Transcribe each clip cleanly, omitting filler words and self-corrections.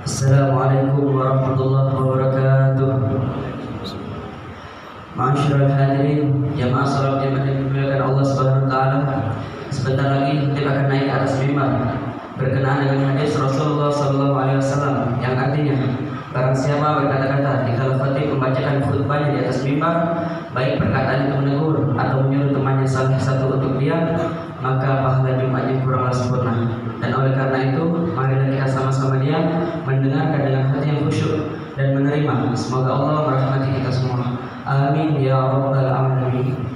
Assalamualaikum warahmatullahi wabarakatuh. Ma'asyiral hadirin, jamaah salat yang dimuliakan Allah Subhanahu wa taala. Sebentar lagi kita akan naik ke atas mimbar berkenaan dengan hadis Rasulullah sallallahu alaihi wasallam yang artinya barang siapa berkata-kata di kala khatib membacakan khutbahnya di atas mimbar, baik perkataan itu menegur atau menyuruh temannya salah satu untuk diam, maka pahala Jumatnya kuranglah sempurna. Dan oleh karena itu, marilah kita sama-sama diam, mendengarkan dengan hati yang khusyuk dan menerima. Semoga Allah merahmati kita semua. Amin ya rabbal alamin.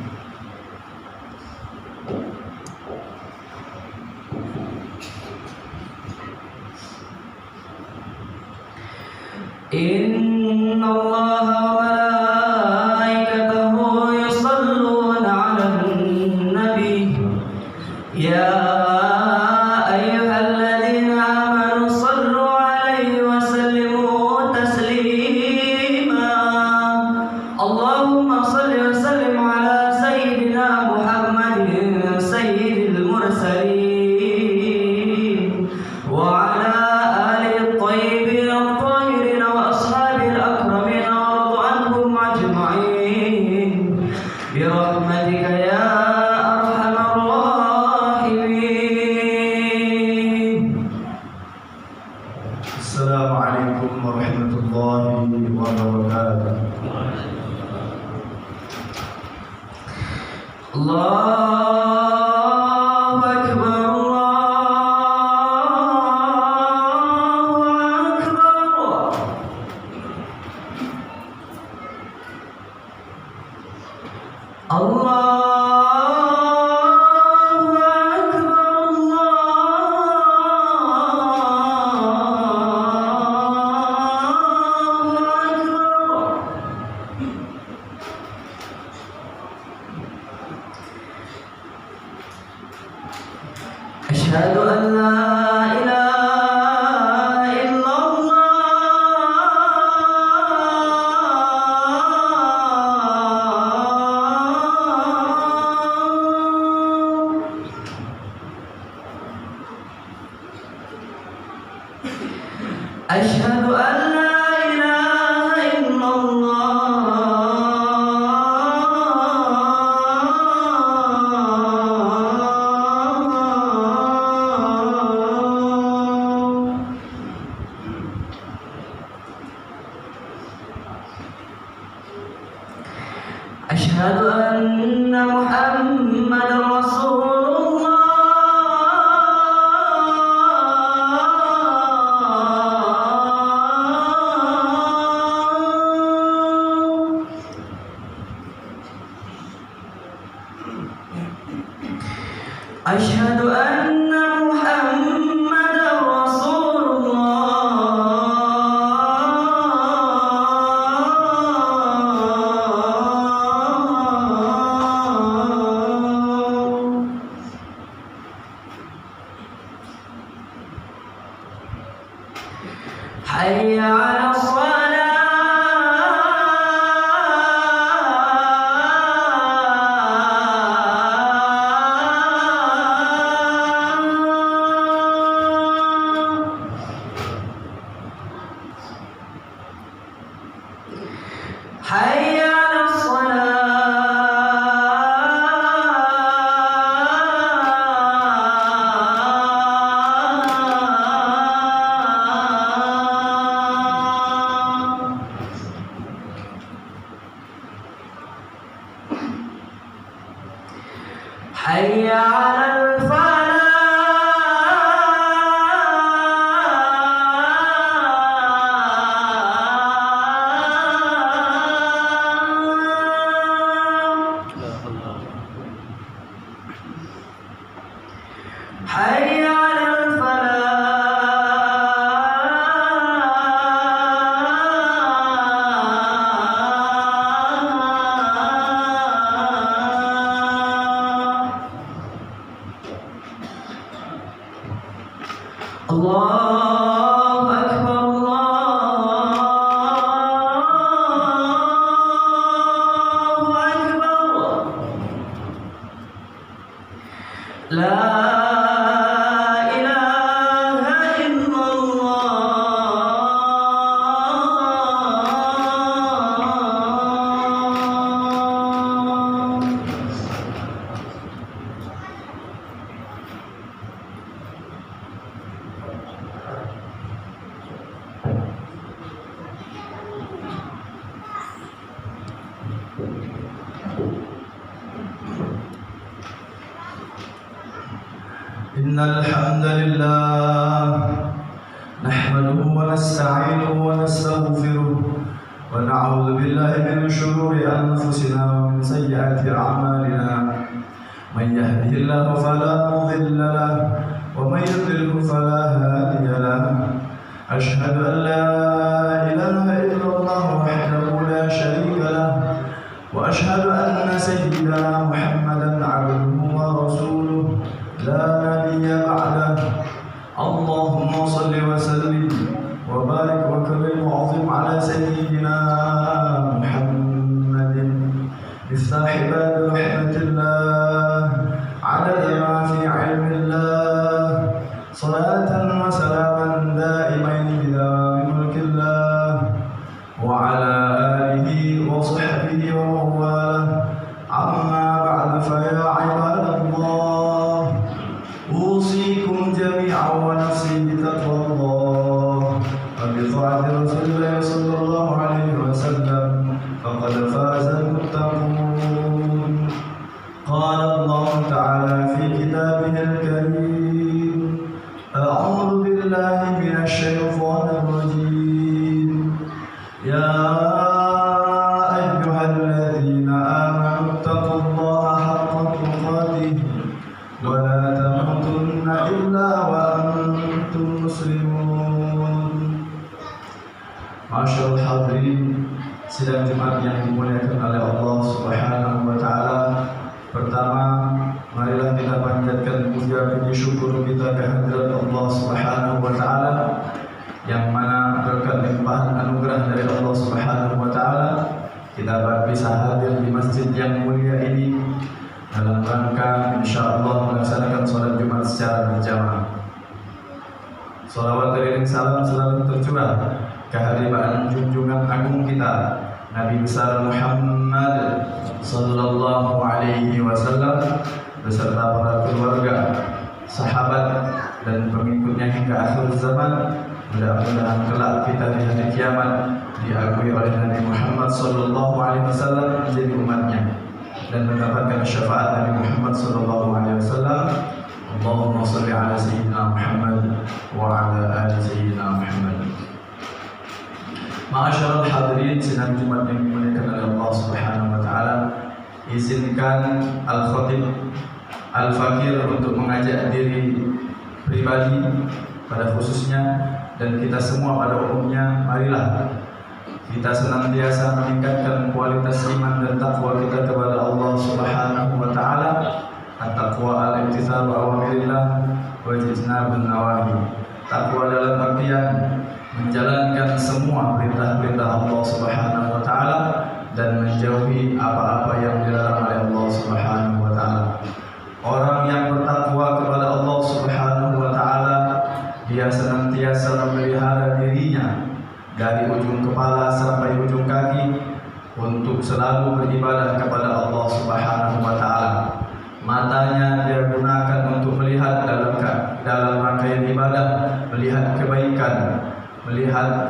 Inna Allah wa malaikatahu yusalluna 'alan nabi ya ayyuhalladzina amanu sallu 'alaihi wa sallimu taslima. Allahumma salli wa sallim ala sayyidina Muhammadin sayyidil mursalin wa ala alihi thayyibin at-tahirin wa ashabil akramin wa radu anhum ajma'in bi rahmatika ya arhamar rahimin. Assalamualaikum warahmatullahi wabarakatuh. Allahu akbar, Allahu akbar, Asyhadu an la ilaha illallah. Asyhadu an la ilaha illallah. Asyhadu anna Muhammadar Rasulullah. Asyhadu anna Muhammadar Rasulullah. Hayya 'alas salah. Hayya 'alas salah. Hayya 'alal falah. Hayya 'alal falah. Allahu akbar, Allahu akbar. La ilaha illallah. إن الحمد لله نحمده ونستعينه ونستغفره ونعوذ بالله من شرور أنفسنا ومن سيئات أعمالنا من يهده الله فلا مضل له ومن يضلل فلا هادي له أشهد أن لا إله إلا الله وحده لا شريك له وأشهد أن سيدنا محمدا عبده ورسوله لا نبي بعده اللهم صل وسلم وبارك وكرم وعظم على سيدنا محمد مفتاح باب رحمة الله عدد ما في علم الله صلاة وسلاما دائمين بدوام ملك الله وعلى آله وصحبه ومن والاه أما بعد فيا عباد الله أوصيكم جميعا ونفسي بتقوى الله وبطاعة رسول الله صلى الله عليه وسلم فقد فاز المتقون. قال الله تعالى في كتابه الكريم أعوذ بالله من الشيطان الرجيم يا أيها الذين آمنوا اتقوا الله حق تقاته ولا تموتن إلا وأنتم مسلمون. Masyaallah hadirin sidang Jumat yang dimuliakan oleh Allah Subhanahu wa taala. Pertama, marilah kita panjatkan puja puji syukur kita kehadirat Allah Subhanahu wa taala yang mana berkat limpahan anugerah dari Allah Subhanahu wa taala kita bisa hadir di masjid yang mulia ini dalam rangka insyaallah melaksanakan sholat Jumat secara berjamaah. Salawat dan salam selalu tercurah kehadiran junjungan agung kita Nabi besar Muhammad sallallahu alaihi wasallam beserta para keluarga, sahabat dan pengikutnya hingga akhir zaman. Mudah-mudahan kelak kita di hari kiamat diakui oleh Nabi Muhammad sallallahu alaihi wasallam menjadi umatnya dan mendapatkan syafaat Nabi Muhammad sallallahu alaihi wasallam. Allahumma shalli ala sayyidina Muhammad wa ala ali sayyidina Muhammad. Ma'asyiral hadirin sidang Jumat yang dimuliakan oleh Allah Subhanahu wa taala, izinkan Al-Khatib Al-Fakir untuk mengajak diri pribadi pada khususnya dan kita semua pada umumnya, marilah kita senantiasa meningkatkan kualitas iman dan takwa kita kepada Allah Subhanahu wa taala. At-taqwa al-imtithalu awamirillah wa ijtinabun nawahi. Takwa dalam artian menjalankan semua perintah-perintah Allah Subhanahu wa taala dan menjauhi apa-apa yang dilarang oleh Allah Subhanahu wa taala. Orang yang bertakwa kepada Allah Subhanahu wa taala, dia senantiasa memelihara dirinya dari ujung kepala sampai ujung kaki untuk selalu beribadah kepada Allah Subhanahu wa taala. Matanya dia gunakan untuk melihat dalam rangkaian ibadah, melihat kebaikan, melihat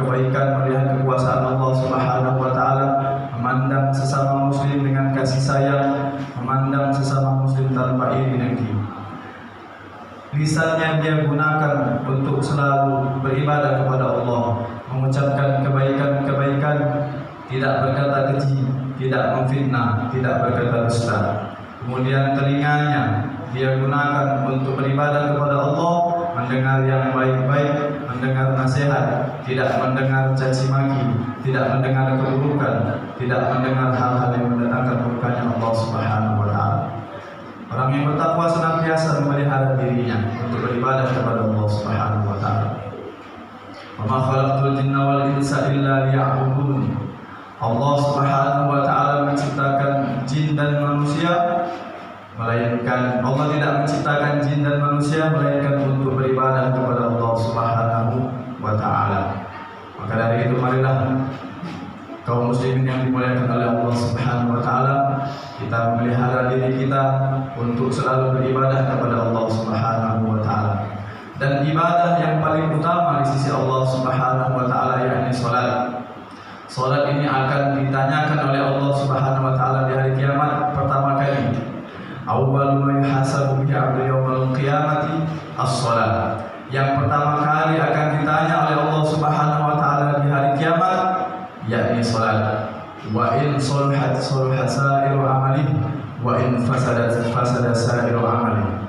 kekuasaan Allah Subhanahu wa taala, memandang sesama muslim dengan kasih sayang, memandang sesama muslim tanpa iri dengki. Lisannya dia gunakan untuk selalu beribadah kepada Allah, mengucapkan kebaikan-kebaikan, tidak berkata keji, tidak memfitnah, tidak berkata dusta. Kemudian telinganya dia gunakan untuk beribadah kepada Allah, mendengar yang baik-baik, mendengar nasihat, tidak mendengar caci maki, tidak mendengar keburukan, tidak mendengar hal-hal yang mendatangkan murkanya Allah Subhanahu wa taala. Orang yang bertakwa senantiasa memelihara dirinya untuk beribadah kepada Allah Subhanahu wa taala. Wa ma khalaqtul jinna wal insa illa liya'budun. Allah Subhanahu wa taala menciptakan jin dan manusia, melainkan Allah tidak menciptakan jin dan manusia melainkan untuk beribadah kepada Allah Subhanahu wa taala. Maka dari itu marilah kaum muslimin yang dimuliakan oleh Allah Subhanahu wa taala, kita memelihara diri kita untuk selalu beribadah kepada Allah Subhanahu wa taala. Dan ibadah yang paling utama di sisi Allah Subhanahu wa taala yakni salat. Salat ini akan ditanyakan oleh Allah Subhanahu wa taala di hari kiamat pertama kali. Awwalu ma yuhasabu bihi 'abdu yaumil qiyamati as-salat. Yang pertama kali akan ditanya oleh Allah Subhanahu wa taala di hari kiamat yakni salat. Wa in salahat salaha sa'iru amali wa in fasadat fasada sa'iru amali.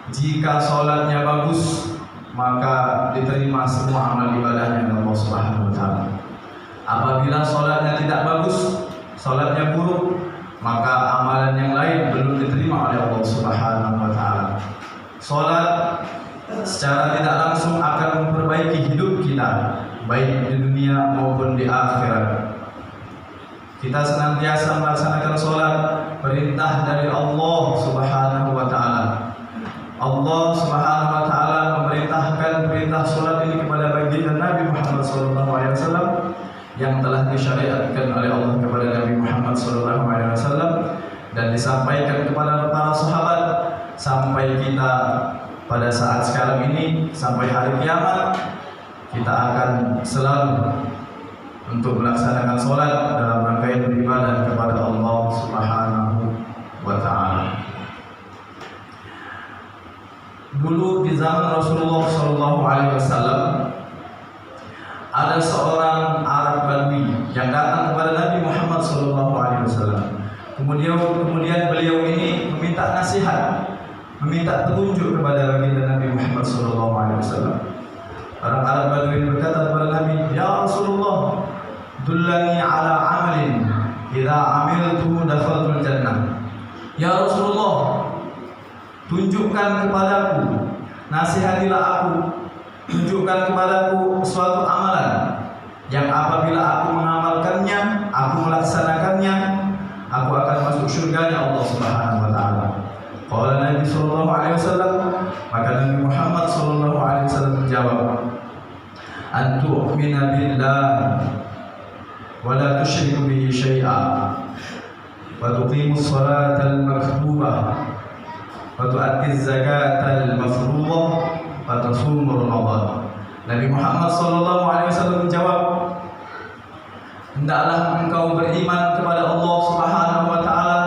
Jika salatnya bagus, maka diterima semua amal ibadahnya oleh Allah Subhanahu wa taala. Apabila salatnya tidak bagus, salatnya buruk, maka amalan yang lain belum diterima oleh Allah Subhanahu wa taala. Salat secara tidak langsung akan memperbaiki hidup kita, baik di dunia maupun di akhirat. Kita senantiasa melaksanakan salat, perintah dari Allah Subhanahu wa taala. Allah Subhanahu wa taala memerintahkan perintah salat ini kepada baginda Nabi Muhammad sallallahu alaihi wasallam yang telah disyariatkan oleh Allah kepada Nabi Muhammad sallallahu alaihi wasallam dan disampaikan kepada para sahabat sampai kita pada saat sekarang ini sampai hari kiamat kita akan selalu untuk melaksanakan salat dalam rangkaian beribadah kepada Allah Subhanahu wa taala. Dulu di zaman Rasulullah sallallahu alaihi wasallam ada seorang Arab Badui yang datang kepada Nabi Muhammad sallallahu alaihi wasallam. Kemudian beliau ini meminta nasihat, meminta petunjuk kepada baginda Nabi Muhammad sallallahu alaihi wasallam. Orang Arab Badui berkata kepada Nabi, "Ya Rasulullah, dullani ala amalin idza amiltuhu dakhaltul jannah." Ya Rasulullah, tunjukkan kepadaku, nasihatilah aku, tunjukkan kepadaku suatu amalan yang apabila aku mengamalkannya, aku melaksanakannya, aku akan masuk surganya Allah Subhanahu wa taala. Qala Nabi sallallahu alaihi wasallam, maka Nabi Muhammad sallallahu alaihi wasallam menjawab, "An tu'mina billahi wa la tusyriku bihi syai'an wa tuqimus salatal maktubah wa tu'attiz zakatal mafruḍah wa tasumur ramadan." Nabi Muhammad sallallahu alaihi wasallam menjawab, "Hendaklah engkau beriman kepada Allah Subhanahu wa taala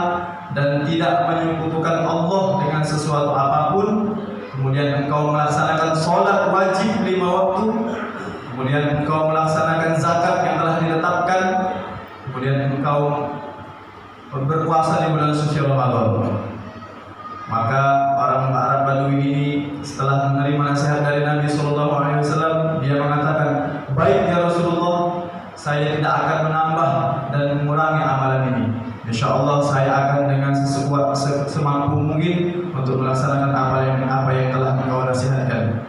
dan tidak menyekutukan Allah dengan sesuatu apapun, kemudian engkau melaksanakan salat wajib 5 waktu, kemudian engkau melaksanakan zakat yang telah ditetapkan, kemudian engkau berpuasa di bulan suci Ramadan." Maka orang Arab Badui ini setelah menerima nasihat dari Nabi sallallahu alaihi wasallam, dia mengatakan, "Baik ya Rasulullah, saya tidak akan menambah dan mengurangi amalan ini. Insyaallah saya akan dengan semampu mungkin untuk melaksanakan apa yang telah engkau nasihatkan."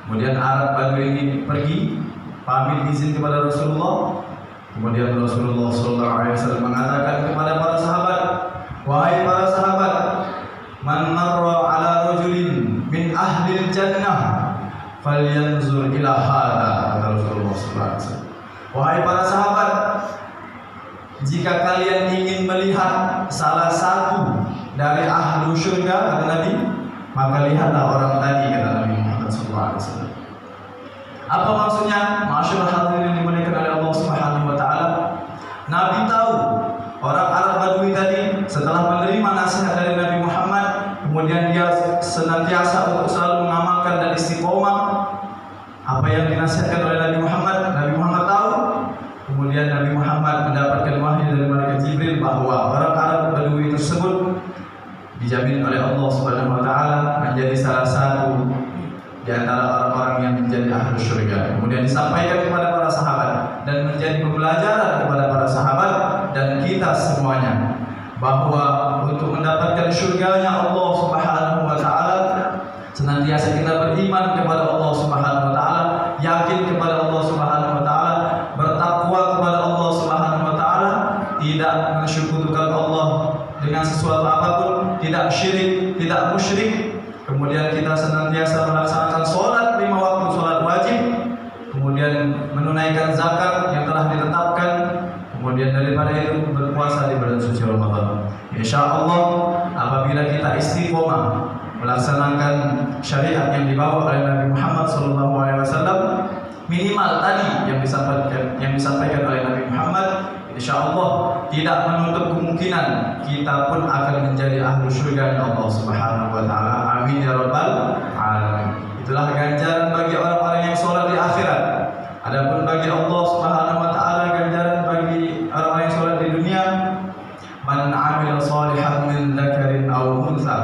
Kemudian Arab Badui ini pergi, pamit izin kepada Rasulullah. Kemudian Rasulullah sallallahu alaihi wasallam mengatakan kepada para sahabat, "Wahai para sahabat, man marra ala rajulin min ahli jannah falyanzur ila hadha," kata Rasulullah sallallahu alaihi wasallam. Wahai para sahabat, jika kalian ingin melihat salah satu dari ahlu syurga, kata Nabi, maka lihatlah orang tadi, kata Nabi Muhammad SAW. Apa maksudnya? Masyaallah hadirin yang dimuliakan oleh Allah Subhanahu wa taala. Nabi tahu orang Arab Badui tadi setelah menerima nasihat dari Nabi Muhammad, kemudian dia senantiasa untuk selalu mengamalkan dan istiqomah apa yang dinasihatkan oleh Nabi Muhammad. Nabi Muhammad tahu. Kemudian Nabi Muhammad mendapatkan wahyu dari malaikat Jibril bahwa orang Arab Badui tersebut dijamin oleh Allah Subhanahu wa taala menjadi salah satu di antara orang-orang yang menjadi ahli syurga. Kemudian disampaikan kepada para sahabat dan menjadi pembelajaran kepada para sahabat dan kita semuanya bahwa untuk mendapatkan syurganya Allah Subhanahu wa taala senantiasa kita beriman kepada Allah Subhanahu wa taala, yakin kepada Allah Subhanahu wa taala, bertakwa kepada Allah Subhanahu wa taala, tidak mensekutukan Allah dengan sesuatu apapun, tidak syirik, tidak musyrik. Kemudian kita senantiasa melaksanakan salat 5 waktu, salat wajib, kemudian menunaikan zakat yang telah ditetapkan, kemudian daripada itu berpuasa di bulan suci Ramadan. Insyaallah apabila kita istiqomah melaksanakan syariat yang dibawa oleh Nabi Muhammad SAW, minimal tadi yang disampaikan oleh Nabi Muhammad insyaallah tidak menutup kemungkinan kita pun akan menjadi ahli surga Allah Subhanahu wa taala. Amin ya rabbal alamin. Itulah ganjaran bagi orang-orang yang sholat di akhirat. Adapun bagi Allah Subhanahu wa taala ganjaran bagi orang-orang yang sholat di dunia, man 'amila shalihan min dzakarin aw untha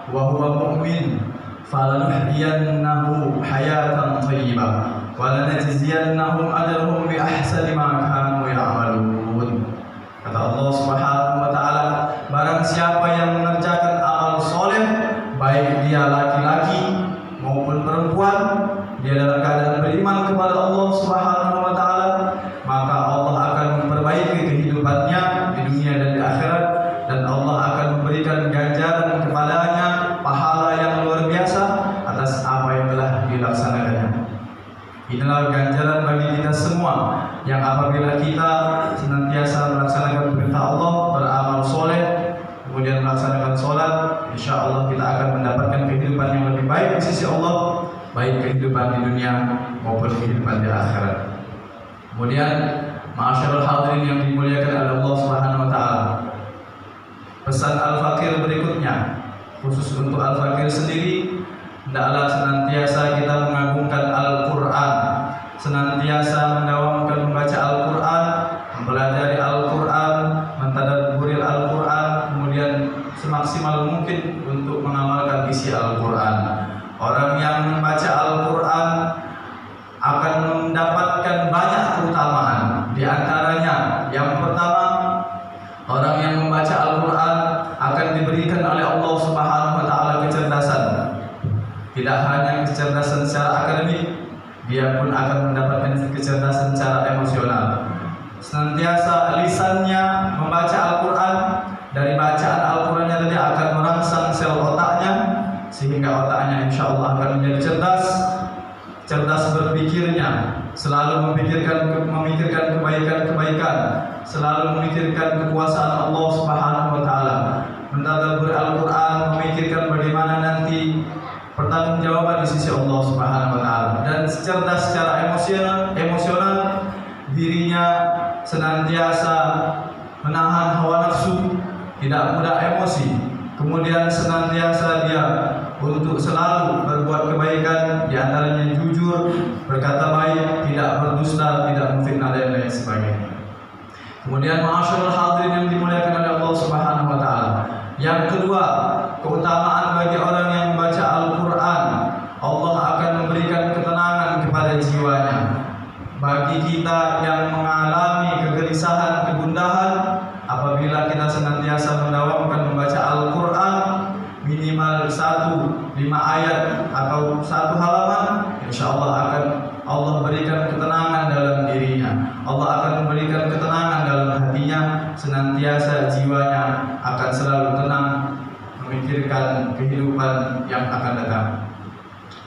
wa huwa mu'min falanuhyiyannahu hayatan thayyibah wa lanajziyannahum ajrahum bi ahsani ma kanu ya'malun. Kata Allah Subhanahu wa taala, barang siapa yang mengerjakan amal soleh, baik dia laki-laki maupun perempuan, dia dalam keadaan beriman kepada Allah Subhanahu wa taala, maka Allah akan memperbaiki kehidupannya di dunia dan di akhirat, dan Allah akan memberikan ganjaran kepadanya pahala yang luar biasa atas apa yang telah dilaksanakannya. Inilah ganjaran bagi kita semua yang apabila kita senantiasa melaksanakan perintah Allah, beramal soleh, kemudian melaksanakan sholat, insya Allah kita akan mendapatkan kehidupan yang lebih baik di sisi Allah, baik kehidupan di dunia maupun kehidupan di akhirat. Kemudian, ma'asyiral hadirin yang dimuliakan oleh Allah Subhanahu wa taala, pesan Al-Fakir berikutnya, khusus untuk Al-Fakir sendiri, hendaklah senantiasa kita mengagungkan Al-Quran, senantiasa mendawamkan membaca Al-Quran, mempelajari Al-Quran, mentadabburi Al-Quran, kemudian semaksimal mungkin untuk mengamalkan isi Al-Quran. Orang yang membaca Al-Quran akan mendapatkan banyak keutamaan. Di antaranya, yang pertama, orang yang membaca Al-Quran akan diberikan oleh Allah Subhanahu wa taala kecerdasan. Tidak hanya kecerdasan secara akademik, dia pun akan mendapatkan kecerdasan secara emosional. Senantiasa lisannya membaca Al-Quran, dari bacaan Al-Qurannya tadi akan merangsang sel otaknya, sehingga otaknya insya Allah akan menjadi cerdas berpikirnya, selalu memikirkan kebaikan-kebaikan, selalu memikirkan kekuasaan Allah Subhanahu wa taala, mentadabbur Al-Quran, memikirkan bagaimana nanti pertanggungjawaban di sisi Allah Subhanahu wa taala, dan cerdas secara emosional, dirinya senantiasa menahan hawa nafsu, tidak mudah emosi, kemudian senantiasa dia untuk selalu berbuat kebaikan, di antaranya jujur, berkata baik, tidak berdusta, tidak memfitnah dan lain sebagainya. Kemudian ma'asyiral hadirin yang dimuliakan oleh Allah Subhanahu wa taala, yang kedua, keutamaan bagi orang yang membaca Al-Quran, Allah akan memberikan ketenangan kepada jiwanya. Bagi kita yang mengalami kegelisahan, kegundahan, apabila kita senantiasa mendawamkan membaca Al-Quran, minimal 5 ayat atau 1 halaman, insya Allah akan Allah berikan ketenangan dalam dirinya. Allah akan memberikan ketenangan dalam hatinya, senantiasa jiwanya akan selalu tenang, memikirkan kehidupan yang akan datang.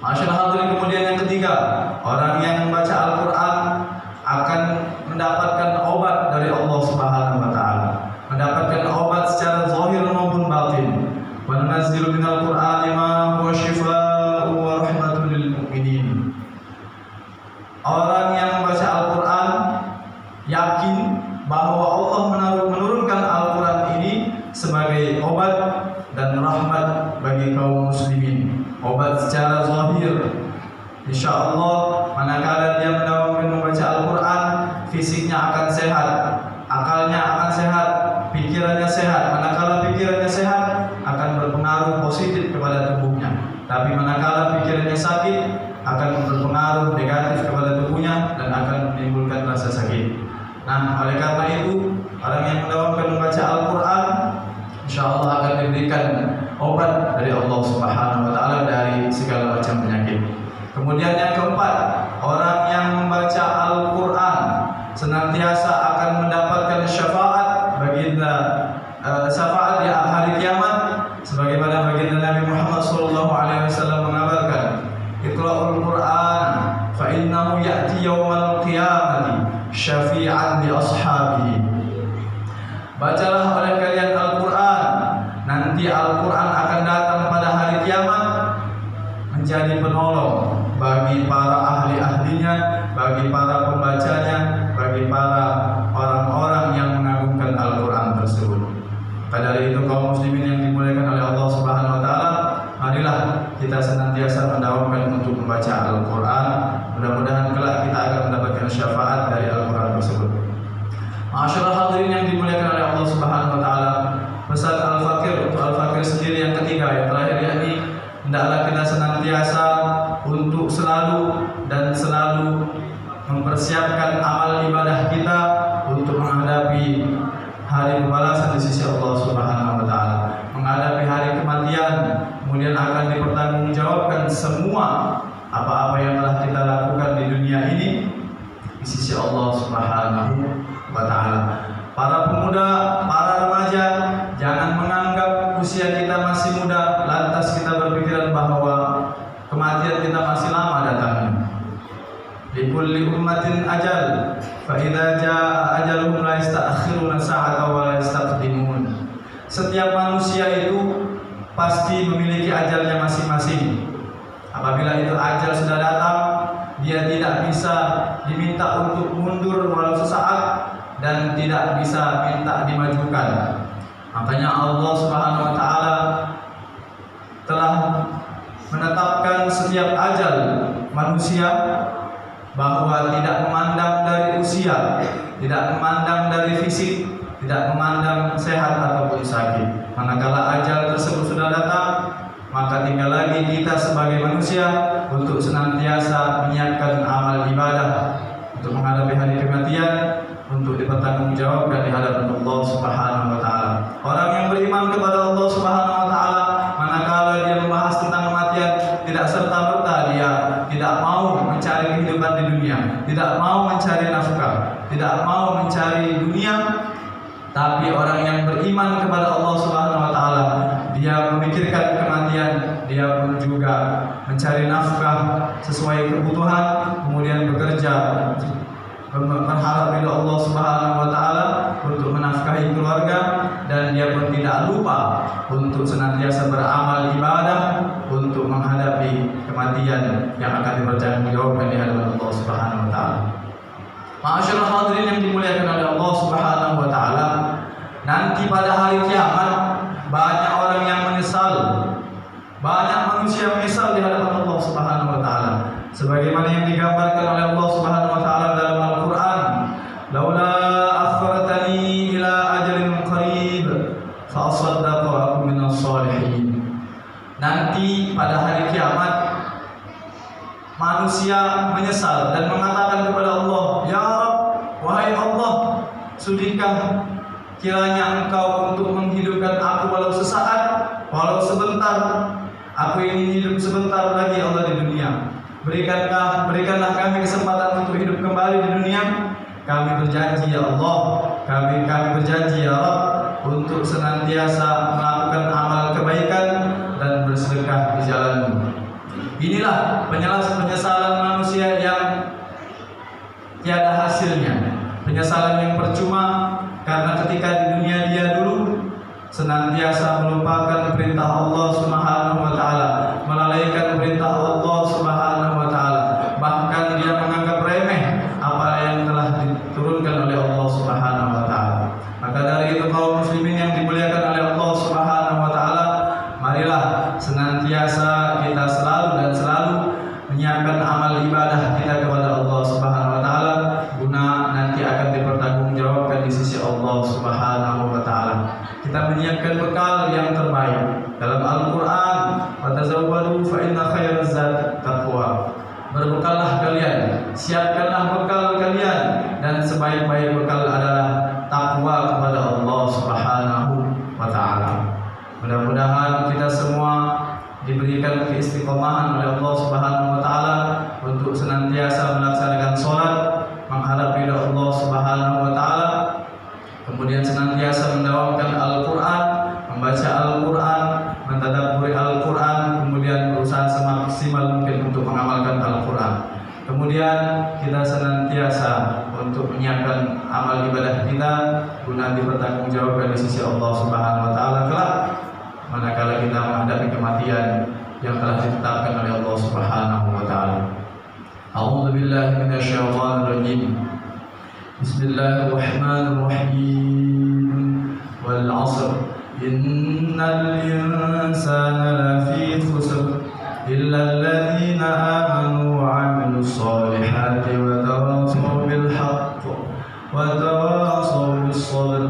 Masyaallah hadirin, kemudian yang ketiga, orang yang membaca Al-Quran akan mendapatkan obat dari Allah Subhanahu wa taala, mendapatkan obat secara zahir maupun batin. Wa nunazzilu minal Qur'ani ma huwa shifaa'un wa rahmatun lil mu'minin. Orang yang membaca Al-Quran yakin bahwa Allah menurunkan Al-Quran ini sebagai obat dan rahmat bagi kaum muslimin, obat secara zahir. Insya Allah, manakala dia mendawamkan membaca Al-Quran, fisiknya akan sehat, akalnya akan sehat, pikirannya sehat. Manakala pikirannya sehat, akan berpengaruh positif kepada tubuhnya. Tapi manakala pikirannya sakit, akan berpengaruh negatif kepada tubuhnya dan akan menimbulkan rasa sakit. Nah, oleh karena itu, orang yang mendawamkan membaca Al-Quran, insya Allah akan diberikan obat dari Allah Subhanahu wa taala dari segala macam penyakit. Kemudian yang keempat, orang yang membaca Al-Quran senantiasa akan mendapatkan syafaat baginda, syafaat di hari kiamat, sebagaimana baginda Nabi Muhammad SAW mengabarkan, Iqra'ul Quran fa innahu ya'ti yawmal qiyamati syafi'an li ashabihi. Bacalah oleh kalian Al-Quran, nanti Al-Quran akan datang pada hari kiamat menjadi penolong bagi para ahli-ahlinya, bagi para pembacanya, bagi para orang-orang yang senantiasa mendawamkan untuk membaca Al-Quran. Mudah-mudahan kelak kita akan mendapatkan syafaat dari Al-Quran tersebut. Ma'asyiral hadirin yang dimuliakan oleh Allah Subhanahu wa taala, pesan Al-Fakir untuk Al-Fakir sendiri yang ketiga, yang terakhir, yakni hendaklah kita senantiasa untuk selalu mempersiapkan amal ibadah kita untuk menghadapi hari pembalasan di sisi Allah Subhanahu wa taala, menghadapi hari kematian, kemudian akan dipertanggungjawabkan semua apa-apa yang telah kita lakukan di dunia ini di sisi Allah Subhanahu wa taala. Para pemuda, para remaja, jangan menganggap usia kita masih muda lantas kita berpikiran bahwa kematian kita masih lama datangnya. Likulli ummatin ajal, fa idza jaa ajaluhum la yasta'khiruna sa'atan wa la yastaqdimun. Setiap manusia itu pasti memiliki ajalnya masing-masing. Apabila itu ajal sudah datang, dia tidak bisa diminta untuk mundur walau sesaat dan tidak bisa minta dimajukan. Makanya Allah Subhanahu wa taala telah menetapkan setiap ajal manusia, bahwa tidak memandang dari usia, tidak memandang dari fisik, tidak memandang sehat ataupun sakit. Manakala ajal tersebut sudah datang, maka tinggal lagi kita sebagai manusia untuk senantiasa menyiapkan amal ibadah untuk menghadapi hari kematian, untuk dipertanggungjawabkan di hadapan Allah Subhanahu wa taala. Orang yang beriman kepada Allah Subhanahu wa taala, manakala dia membahas tentang kematian, tidak serta-merta dia tidak mau mencari kehidupan di dunia, tidak mau mencari nafkah, tidak mau mencari dunia. Tapi orang yang beriman kepada Allah Subhanahu wa taala, dia memikirkan kematian, dia pun juga mencari nafkah sesuai kebutuhan, kemudian bekerja berharap ridha Allah Subhanahu wa taala untuk menafkahi keluarga, dan dia pun tidak lupa untuk senantiasa beramal ibadah untuk menghadapi kematian yang akan dipertanggungjawabkan di hadapan Allah Subhanahu wa taala. Ma'asyiral hadirin yang dimuliakan oleh Allah Subhanahu wa taala, nanti pada hari kiamat banyak orang yang menyesal, banyak manusia menyesal di hadapan Allah Subhanahu wa taala, sebagaimana yang digambarkan oleh Allah Subhanahu wa taala dalam Al-Qur'an, laula akhartani ila ajalin qarib fa asaddaq wa akun minas shalihin. Nanti pada hari kiamat manusia menyesal dan mengatakan kepada Allah, ya Rabb, wahai Allah, sudikah kiranya Engkau untuk menghidupkan aku walau sesaat, walau sebentar. Aku ingin hidup sebentar lagi Allah di dunia. Berikanlah kami kesempatan untuk hidup kembali di dunia. Kami berjanji ya Allah, kami berjanji ya Rabb untuk senantiasa melakukan amal kebaikan dan bersedekah di jalan-Mu. Inilah penyesalan manusia yang tiada hasilnya, penyesalan yang percuma, karena ketika di dunia dia dulu senantiasa melupakan perintah Allah Subhanahu wa taala, melalaikan perintah Allah Subhanahu wa taala, bahkan dia menganggap remeh apa yang telah diturunkan oleh Allah Subhanahu wa taala. Maka dari itu kaum muslimin yang dimuliakan oleh Allah Subhanahu wa taala, marilah senantiasa kita selalu menyiapkan amal ibadah kita kepada Allah Subhanahu wa taala, guna nanti akan dipertanggungjawabkan di sisi Allah Subhanahu wa taala. Kita menyiapkan bekal yang terbaik dalam Al-Qur'an, "Fatazawwadu fa inna khairaz zadi taqwa." Berbekallah kalian, siapkanlah bekal kalian, dan sebaik-baik bekal adalah takwa kepada Allah Subhanahu wa taala. Mudah-mudahan kita semua diberikan keistiqomahan oleh Allah Subhanahu wa taala untuk senantiasa melaksanakan salat, menghadap ridha Allah Subhanahu wa taala, kemudian senantiasa mendawamkan Al-Qur'an, membaca Al-Qur'an, mentadabburi Al-Qur'an, kemudian berusaha semaksimal mungkin untuk mengamalkan Al-Qur'an. Kemudian kita senantiasa untuk menyiapkan amal ibadah kita guna dipertanggungjawabkan di sisi Allah Subhanahu wa taala kelak manakala kita menghadapi kematian yang telah ditetapkan oleh Allah Subhanahu wa taala. A'udzu billahi minasyaitonir rajim. Bismillahirrahmanirrahim. Wal 'ashr innal insana lafi khusr إلا الذين آمنوا وعملوا الصالحات وتواصوا بالحق وتواصوا بالصبر.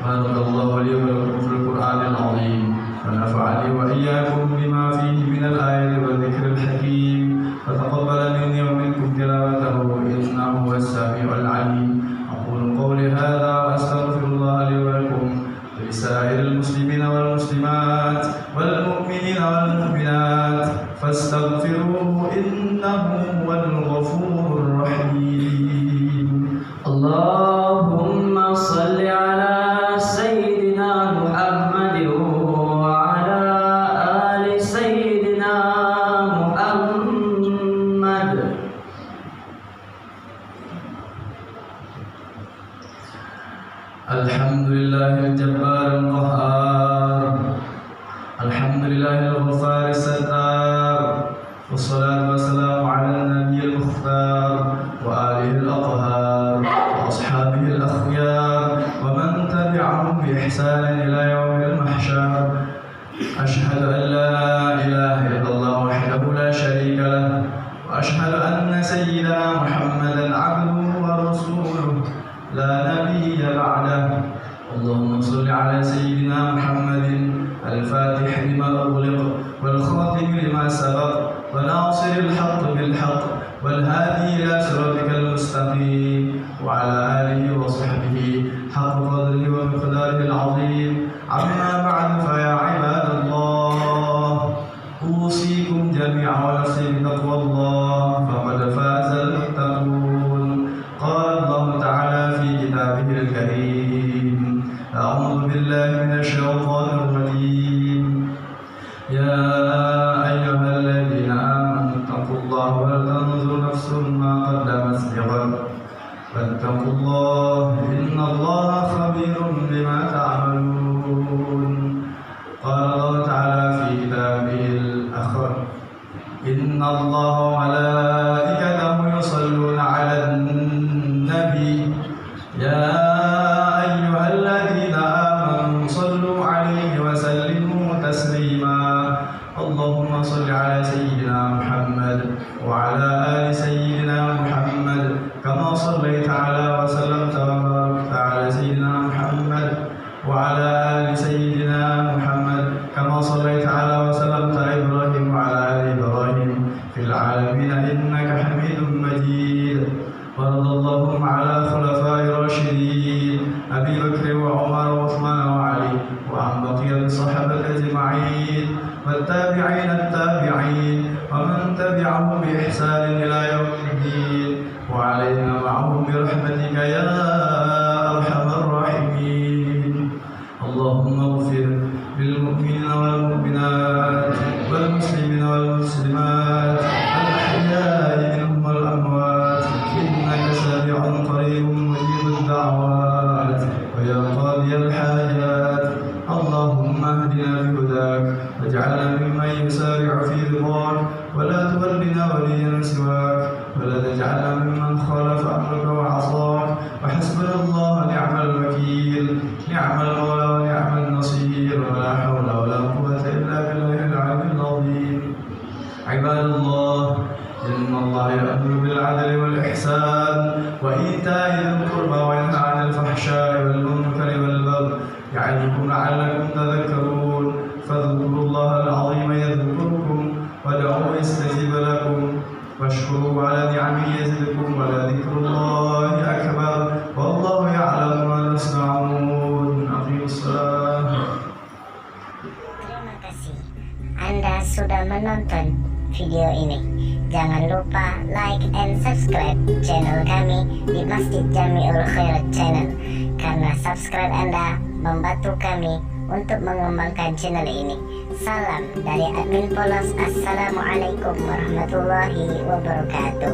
بارك الله لي ولكم في القرآن العظيم ونفعني وإياكم بما فيه من الآيات والذكر الحكيم، وتقبل مني ومنكم تلاوته إنه هو السميع العليم. أقول قولي هذا وأستغفر الله لي ولكم ولسائر المسلمين والمسلمات والمؤمنين والمؤمنات فاستغفروه إنه هو الغفور الرحيم. اللهم صل على سيدنا محمد وعلى آل سيدنا محمد. الحمد لله الجبار القهار، الحمد لله الغفار الستار، والصلاة والسلام على النبي المختار وآله الأطهار وأصحابه الأخيار ومن تبعهم بإحسان إلى يوم المحشر. أشهد أن لا إله إلا الله وحده لا شريك له، وأشهد أن سيدنا محمدا عبده ورسوله لا نبي بعده. اللهم صل على سيدنا محمد الفاتح لما أغلق والخاتم لما سبق وناصر الحق بالحق والهادي إلى صراطك المستقيم وعلى آله وصحبه حق قدره ومقداره العظيم. أما بعد فيا عباد الله، أوصيكم جميعا ونفسي بتقوى الله فقد فاز المتقون. قال الله تعالى في كتابه الكريم: أعوذ بالله من الشيطان الرجيم. يا أيها الذين آمنوا اتقوا الله ولتنظر نفس ما قدمت لغد واتقوا الله إن الله خبير بما تعملون. قال الله تعالى في كتابه الآخر: إن الله وملائكته يصلون على النبي يا أيها الذين آمنوا صلوا عليه وسلموا تسليما. اللهم صل على سيدنا محمد وعلى آل سيدنا محمد كما صليت على وسلمت وباركت على سيدنا محمد وعلى آل سيدنا محمد كما صليت على وسلمت على إبراهيم وعلى آل إبراهيم في العالمين إنك حميد مجيد. وارض اللهم على خلفاء الراشدين أبي بكر وعمر وعثمان وعلي وعن بقية الصحابة أجمعين والتابعين التابعين ومن تبعهم بإحسان إلى يوم الدين وعلينا معهم برحمتك يا أرحم الراحمين. اللهم اغفر للمؤمنين والمؤمنات والمسلمين والمسلمات الأحياء منهم والأموات إنك سميع قريب مجيب الدعوات ويا قاضي الحاجات. اللهم اهدنا بهداك واجعلنا ممن يسارع في رضاك ولا تولنا وليا سواك ولا تجعلنا ممن خالف أمرك وعصاك. وحسبنا الله نعم الوكيل، نعم المولى ونعم النصير، ولا حول ولا قوة إلا بالله العلي العظيم. عباد الله، إن الله يأمر بالعدل والإحسان وإيتاء ذي القربى وينهى عن الفحشاء والمنكر والبغي يعظكم لعلكم تذكرون. فاذكروا الله العظيم يذكركم وادعوه يستجيب لكم واشكروا على نعمه يزدكم ولذكر الله أكبر والله يعلم ما تصنعون. أقيموا الصلاة. Terima kasih Anda sudah menonton video ini. Jangan lupa like and subscribe channel kami di Masjid Jamiul Khairat Channel, karena subscribe Anda membantu kami untuk mengembangkan channel ini. Salam dari admin Polos. Assalamualaikum warahmatullahi wabarakatuh.